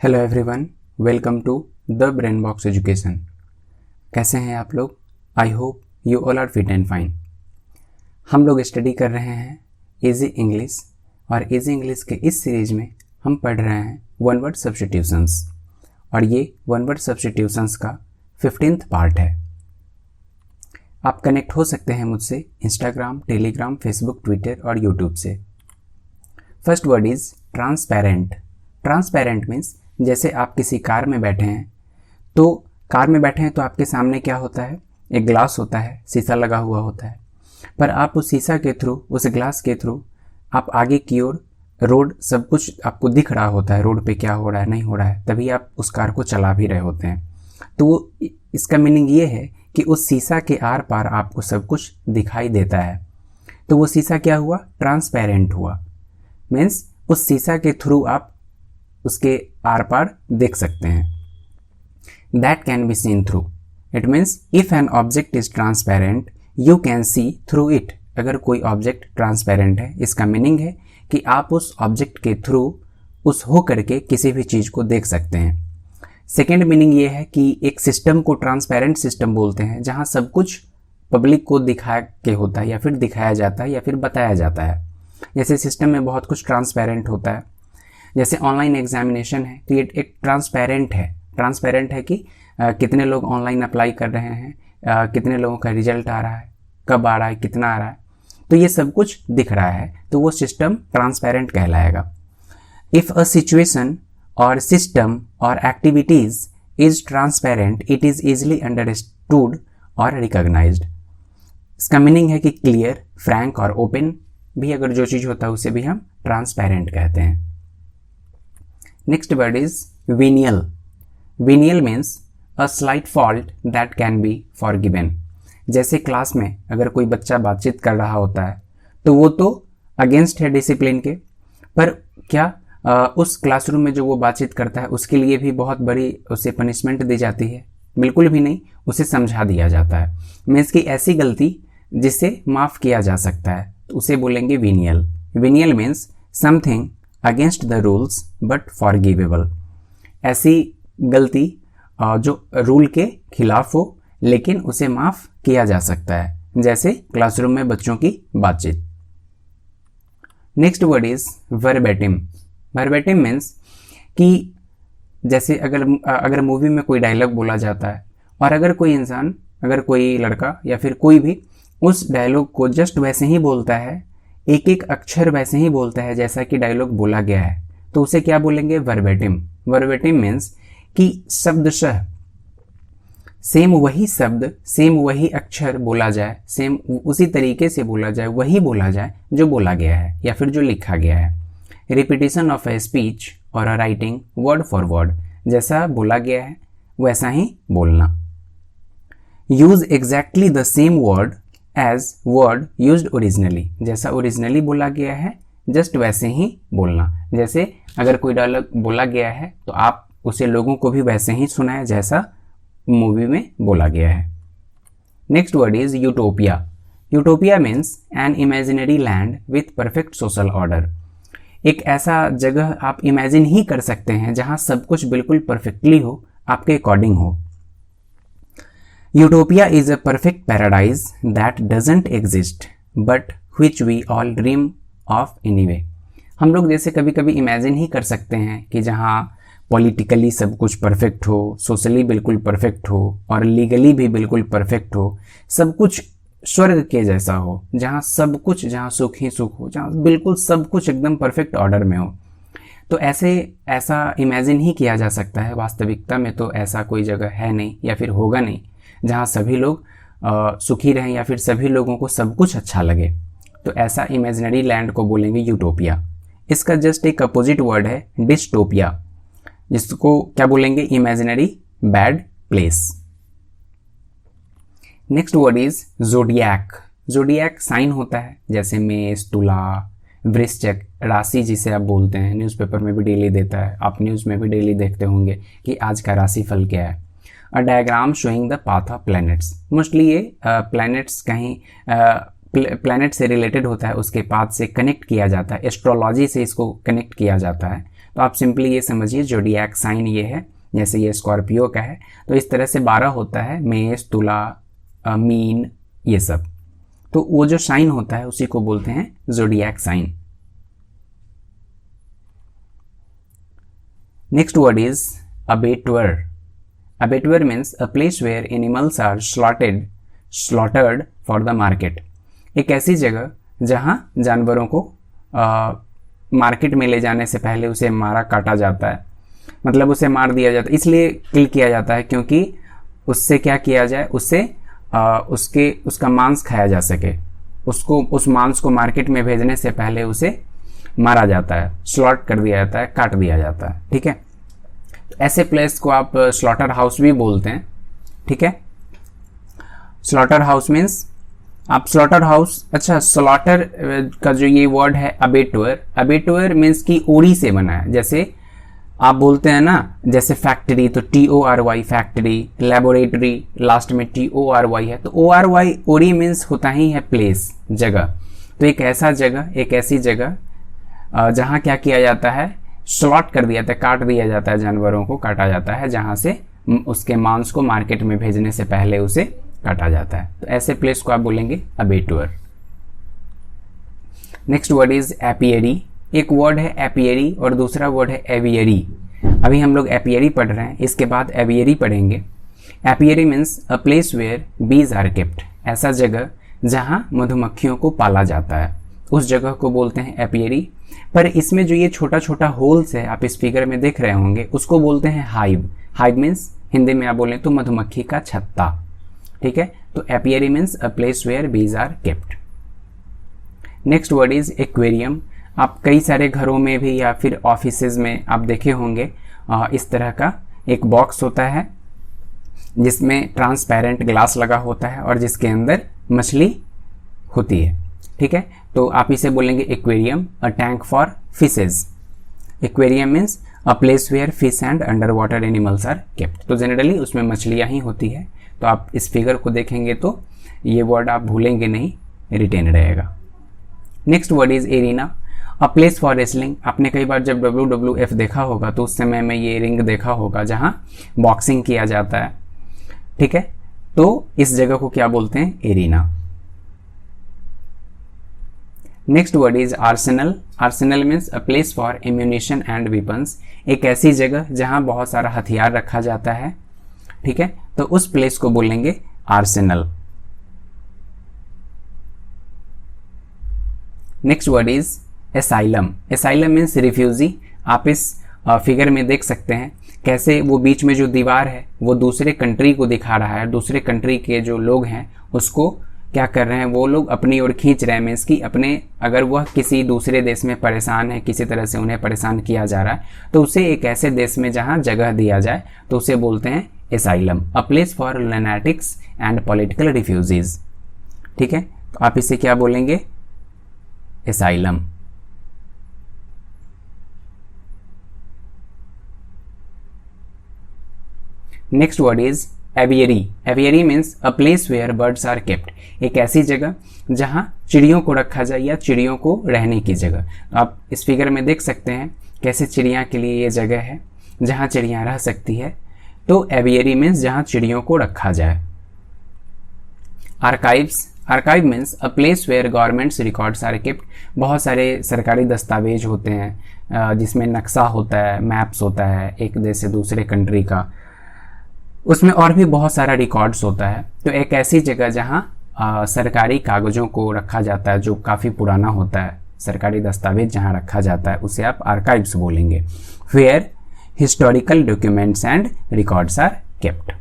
Hello everyone, welcome to the Brain Box Education. कैसे हैं आप लोग? I hope you all are fit and fine. हम लोग स्टडी कर रहे हैं इजी इंग्लिश, और इजी इंग्लिश के इस सीरीज में हम पढ़ रहे हैं वन वर्ड सब्स्टिट्यूशंस, और ये वन वर्ड सब्स्टिट्यूशंस का 15th पार्ट है। आप कनेक्ट हो सकते हैं मुझसे इंस्टाग्राम, टेलीग्राम, फेसबुक, ट्विटर और यूट्यूब से। First word is transparent. Transparent means जैसे आप किसी कार में बैठे हैं, तो कार में बैठे हैं तो आपके सामने क्या होता है? एक ग्लास होता है, शीशा लगा हुआ होता है, पर आप उस शीशा के थ्रू, उस ग्लास के थ्रू आप आगे की ओर रोड सब कुछ आपको दिख रहा होता है, रोड पे क्या हो रहा है नहीं हो रहा है, तभी आप उस कार को चला भी रहे होते हैं। तो वो इसका मीनिंग ये है कि उस शीशा के आर पार आपको सब कुछ दिखाई देता है। तो वो शीशा क्या हुआ? ट्रांसपेरेंट हुआ। मीन्स उस शीशा के थ्रू आप उसके आर पार देख सकते हैं। That can be seen through. It means if an object is transparent you can see through it. अगर कोई ऑब्जेक्ट ट्रांसपेरेंट है, इसका मीनिंग है कि आप उस ऑब्जेक्ट के थ्रू उस हो करके किसी भी चीज़ को देख सकते हैं। सेकेंड मीनिंग ये है कि एक सिस्टम को ट्रांसपेरेंट सिस्टम बोलते हैं, जहाँ सब कुछ पब्लिक को दिखा के होता है, या फिर दिखाया जाता है, या फिर बताया जाता है। जैसे सिस्टम में बहुत कुछ ट्रांसपेरेंट होता है, जैसे ऑनलाइन एग्जामिनेशन है तो ये एक ट्रांसपेरेंट है। ट्रांसपेरेंट है कि कितने लोग ऑनलाइन अप्लाई कर रहे हैं, कितने लोगों का रिजल्ट आ रहा है, कब आ रहा है, कितना आ रहा है, तो ये सब कुछ दिख रहा है, तो वो सिस्टम ट्रांसपेरेंट कहलाएगा। इफ़ अ सिचुएशन और सिस्टम और activities is transparent it is easily understood और रिकॉग्नाइज्ड। इसका मीनिंग है कि क्लियर, फ्रैंक और ओपन भी अगर जो चीज़ होता है उसे भी हम ट्रांसपेरेंट कहते हैं। Next word is venial. Venial means a slight fault that can be forgiven. जैसे क्लास में अगर कोई बच्चा बातचीत कर रहा होता है तो वो तो अगेंस्ट है डिसिप्लिन के, पर क्या उस क्लासरूम में जो वो बातचीत करता है उसके लिए भी बहुत बड़ी उसे पनिशमेंट दी जाती है? बिल्कुल भी नहीं, उसे समझा दिया जाता है। मीन्स की ऐसी गलती जिसे माफ़ किया जा सकता है, तो उसे बोलेंगे venial. Venial means something against the rules but forgivable. ऐसी गलती जो रूल के खिलाफ हो लेकिन उसे माफ़ किया जा सकता है, जैसे क्लासरूम में बच्चों की बातचीत। Next word is verbatim. Verbatim means कि जैसे अगर मूवी में कोई डायलॉग बोला जाता है और अगर कोई इंसान, अगर कोई लड़का या फिर कोई भी उस डायलॉग को जस्ट वैसे ही बोलता है, एक एक अक्षर वैसे ही बोलता है जैसा कि डायलॉग बोला गया है, तो उसे क्या बोलेंगे? वर्बेटिम। वर्बेटिम मीन्स कि शब्दशः सेम वही शब्द, सेम वही अक्षर बोला जाए, सेम उसी तरीके से बोला जाए, वही बोला जाए जो बोला गया है या फिर जो लिखा गया है। रिपीटिशन ऑफ ए स्पीच और a writing word for word, जैसा बोला गया है वैसा ही बोलना। Use exactly the same word as word used originally. जैसा ओरिजिनली बोला गया है जस्ट वैसे ही बोलना। जैसे अगर कोई डायलॉग बोला गया है तो आप उसे लोगों को भी वैसे ही सुनाएं जैसा मूवी में बोला गया है। Next word is utopia. Utopia means an imaginary land with perfect social order. एक ऐसा जगह आप इमेजिन ही कर सकते हैं जहां सब कुछ बिल्कुल परफेक्टली हो, आपके अकॉर्डिंग हो। Utopia is a perfect paradise that doesn't exist but which we all dream of anyway। हम लोग जैसे कभी कभी इमेजिन ही कर सकते हैं कि जहाँ पॉलिटिकली सब कुछ परफेक्ट हो, सोशली बिल्कुल परफेक्ट हो और लीगली भी बिल्कुल परफेक्ट हो, सब कुछ स्वर्ग के जैसा हो, जहाँ सब कुछ, जहाँ सुख ही सुख हो, जहाँ बिल्कुल सब कुछ एकदम परफेक्ट ऑर्डर में हो। तो ऐसा इमेजिन ही किया जा सकता है। वास्तविकता में तो ऐसा कोई जगह है नहीं या फिर होगा नहीं जहाँ सभी लोग सुखी रहें या फिर सभी लोगों को सब कुछ अच्छा लगे। तो ऐसा इमेजिनरी लैंड को बोलेंगे यूटोपिया। इसका जस्ट एक अपोजिट वर्ड है डिस्टोपिया, जिसको क्या बोलेंगे? Imaginary bad place. Next word is zodiac. Zodiac sign होता है, जैसे मेष, तुला, वृश्चिक, राशि जिसे आप बोलते हैं। न्यूज़पेपर में भी डेली देता है, आप न्यूज़ में भी डेली देखते होंगे कि आज का राशि फल क्या है। A diagram showing the path of planets. Mostly ये प्लैनेट्स कहीं प्लैनेट से रिलेटेड होता है, उसके पाथ से कनेक्ट किया जाता है, एस्ट्रोलॉजी से इसको कनेक्ट किया जाता है। तो आप सिंपली ये समझिए जोडिएक साइन ये है, जैसे ये स्कॉर्पियो का है तो इस तरह से 12 होता है, मेष, तुला, मीन, ये सब। तो वो जो साइन होता है उसी को बोलते हैं zodiac sign. Next word is abattoir. Abattoir means a place where animals are slaughtered for the market. एक ऐसी जगह जहां जानवरों को मार्केट में ले जाने से पहले उसे मारा काटा जाता है, मतलब उसे मार दिया जाता है। इसलिए किल किया जाता है क्योंकि उससे क्या किया जाए, उससे उसका मांस खाया जा सके। उस मांस को मार्केट में भेजने से पहले उसे मारा जाता है, स्लॉट कर दिया जाता है, काट दिया जाता है। ठीक है, तो ऐसे प्लेस को आप स्लॉटर हाउस भी बोलते हैं। ठीक है, स्लॉटर हाउस मीन्स आप स्लॉटर हाउस, अच्छा स्लॉटर का जो ये वर्ड है अबेटवर, अबेटवर मीन्स कि ओरी से बना है। जैसे आप बोलते हैं ना, जैसे फैक्ट्री तो TORY फैक्ट्री, लेबोरेटरी लास्ट में TORY है, तो ORY ओरी मीन्स होता ही है प्लेस, जगह। तो एक ऐसा जगह, एक ऐसी जगह जहाँ क्या किया जाता है, स्लॉट कर दिया जाता है, काट दिया जाता है, जानवरों को काटा जाता है, जहाँ से उसके मांस को मार्केट में भेजने से पहले उसे काटा जाता है। तो ऐसे प्लेस को आप बोलेंगे abattoir. Next word is apiary. एक वर्ड है एपियरी और दूसरा वर्ड है एवियरी। अभी हम लोग एपियरी पढ़ रहे हैं, इसके बाद एवियरी पढ़ेंगे। Apiary means a place where bees are kept. ऐसा जगह जहाँ मधुमक्खियों को पाला जाता है, उस जगह को बोलते हैं एपियरी। पर इसमें जो ये छोटा छोटा होल्स है आप इस फिगर में देख रहे होंगे, उसको बोलते हैं हाइव। हाइव मीन्स हिंदी में आप बोलें तो मधुमक्खी का छत्ता। ठीक है, तो apiary means a place where bees are kept. Next word is aquarium. आप कई सारे घरों में भी या फिर ऑफिसेज में आप देखे होंगे इस तरह का एक बॉक्स होता है जिसमें ट्रांसपेरेंट ग्लास लगा होता है और जिसके अंदर मछली होती है। ठीक है, तो आप इसे बोलेंगे aquarium, a tank for fishes. Aquarium means a place where fish and under water animals are kept. तो जनरली उसमें मछलियाँ ही होती है। तो आप इस फिगर को देखेंगे तो ये वर्ड आप भूलेंगे नहीं, रिटेन रहेगा। Next word is arena, a place for wrestling. आपने कई बार जब WWF देखा होगा तो उस समय में ये रिंग देखा होगा जहाँ बॉक्सिंग किया जाता है। ठीक है, तो इस जगह को क्या बोलते हैं, arena. Next word is Arsenal. Arsenal means a place for ammunition and weapons. एक ऐसी जगह जहां बहुत सारा हथियार रखा जाता है। ठीक है, तो उस प्लेस को बोलेंगे Arsenal. Next word is asylum. Asylum means refugee. आप इस फिगर में देख सकते हैं कैसे वो बीच में जो दीवार है वो दूसरे कंट्री को दिखा रहा है। दूसरे कंट्री के जो लोग हैं उसको क्या कर रहे हैं, वो लोग अपनी ओर खींच रहे हैं। मीन्स कि अपने, अगर वह किसी दूसरे देश में परेशान है, किसी तरह से उन्हें परेशान किया जा रहा है, तो उसे एक ऐसे देश में जहां जगह दिया जाए तो उसे बोलते हैं asylum, a place for lunatics and political refugees. ठीक है, तो आप इसे क्या बोलेंगे, asylum. Next word is aviary. Aviary means a place where birds are kept. एक ऐसी जगह जहां चिड़ियों को रखा जाए या चिड़ियों को रहने की जगह। तो आप इस फिगर में देख सकते हैं कैसे चिड़िया के लिए ये जगह है जहां चिड़िया रह सकती है। तो एवियरी मीन्स जहां चिड़ियों को रखा जाए। Archives. Archive means a place where governments records are kept. बहुत सारे सरकारी दस्तावेज होते हैं जिसमें नक्शा होता है, मैप्स होता है एक देश से दूसरे कंट्री का, उसमें और भी बहुत सारा रिकॉर्ड्स होता है। तो एक ऐसी जगह जहां सरकारी कागजों को रखा जाता है जो काफ़ी पुराना होता है, सरकारी दस्तावेज जहां रखा जाता है उसे आप आर्काइव्स बोलेंगे। Where historical documents and records are kept.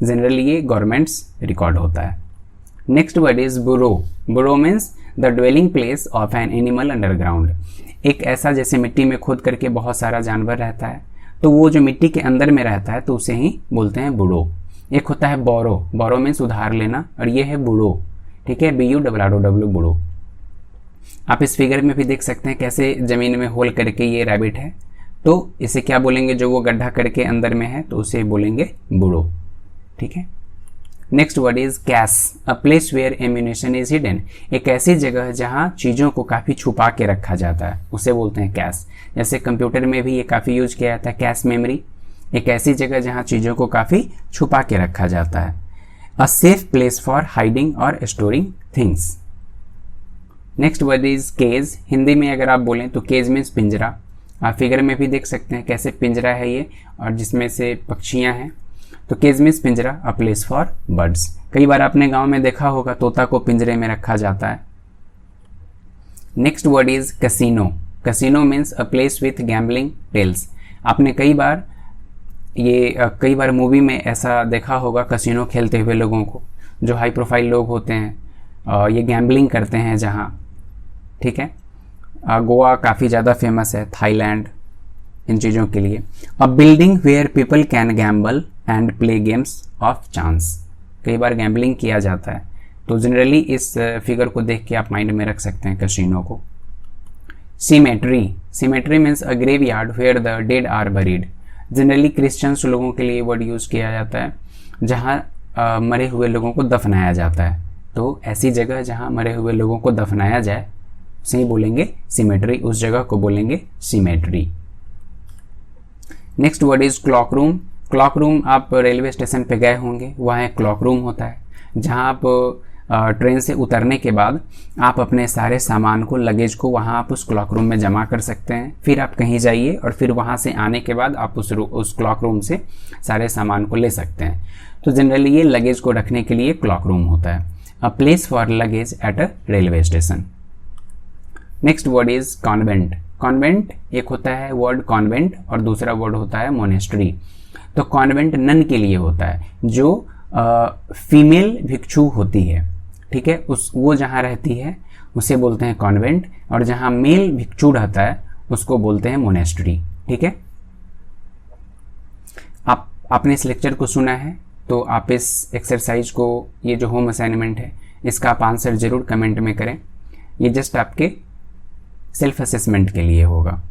Generally ये गवर्नमेंट्स रिकॉर्ड होता है। Next word is burrow. Burrow means the dwelling place of an animal underground. एक ऐसा जैसे मिट्टी में खोद करके बहुत सारा जानवर रहता है, तो वो जो मिट्टी के अंदर में रहता है तो उसे ही बोलते हैं बुरो। एक होता है बोरो। बोरो मीन्स उधार लेना, और ये है बुरो। ठीक है, BURROW बुरो। आप इस फिगर में भी देख सकते हैं कैसे जमीन में होल करके ये रैबिट है, तो इसे क्या बोलेंगे, जो वो गड्ढा करके अंदर में है तो उसे बोलेंगे बुरो। ठीक है, next word is cache, a place where ammunition is hidden. एक ऐसी जगह जहाँ चीज़ों को काफ़ी छुपा के रखा जाता है, उसे बोलते हैं कैश। जैसे कंप्यूटर में भी ये काफ़ी यूज किया जाता है, कैश मेमोरी। एक ऐसी जगह जहाँ चीज़ों को काफ़ी छुपा के रखा जाता है। A safe place for hiding और storing things. Next word is cage. Hindi में अगर आप बोलें तो केज मीन्स पिंजरा। आप फिगर में भी देख सकते हैं कैसे पिंजरा है ये, और जिसमें से पक्षियाँ हैं। तो केज मीन्स पिंजरा, अ प्लेस फॉर बर्ड्स। कई बार आपने गांव में देखा होगा तोता को पिंजरे में रखा जाता है। Next word is casino. Casino means a place with gambling tables. आपने कई बार मूवी में ऐसा देखा होगा कैसीनो खेलते हुए लोगों को, जो हाई प्रोफाइल लोग होते हैं, ये गैम्बलिंग करते हैं जहाँ, ठीक है। गोवा काफ़ी ज़्यादा फेमस है, थाईलैंड, इन चीज़ों के लिए। A building where people can gamble and play games of chance. कई बार गैम्बलिंग किया जाता है, तो जनरली इस फिगर को देख के आप माइंड में रख सकते हैं कैसीनो को। Cemetery. Cemetery means a grave yard where the dead are buried. Generally Christians लोगों के लिए वर्ड यूज़ किया जाता है जहाँ मरे हुए लोगों को दफनाया जाता है। तो ऐसी जगह जहाँ मरे हुए लोगों को दफनाया जाए उसे ही बोलेंगे सीमेट्री, उस जगह को बोलेंगे cemetery. Next word is clock room. Clock room आप रेलवे स्टेशन पे गए होंगे, वहाँ एक क्लॉक रूम होता है जहाँ आप ट्रेन से उतरने के बाद आप अपने सारे सामान को, लगेज को वहाँ आप उस क्लॉक रूम में जमा कर सकते हैं। फिर आप कहीं जाइए और फिर वहाँ से आने के बाद आप उस क्लॉक रूम से सारे सामान को ले सकते हैं। तो जनरली ये लगेज को रखने के लिए क्लॉक रूम होता है, अ place for luggage at a railway station. Next word is convent. Convent एक होता है वर्ड कॉन्वेंट और दूसरा वर्ड होता है मोनेस्ट्री। तो कॉन्वेंट नन के लिए होता है, जो फीमेल भिक्षु होती है, ठीक है, वो जहाँ रहती है उसे बोलते हैं कॉन्वेंट, और जहाँ मेल भिक्षु रहता है उसको बोलते हैं मोनेस्ट्री, ठीक है। आपने इस लेक्चर को सुना है तो आप इस एक्सरसाइज को, ये जो होम असाइनमेंट है, इसका आप आंसर जरूर कमेंट में करें। ये जस्ट आपके सेल्फ असेसमेंट के लिए होगा।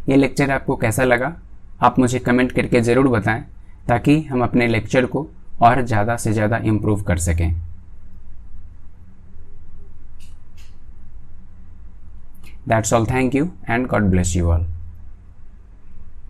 ये लेक्चर आपको कैसा लगा आप मुझे कमेंट करके ज़रूर बताएं, ताकि हम अपने लेक्चर को और ज़्यादा से ज़्यादा इम्प्रूव कर सकें। That's all. Thank you and God bless you all.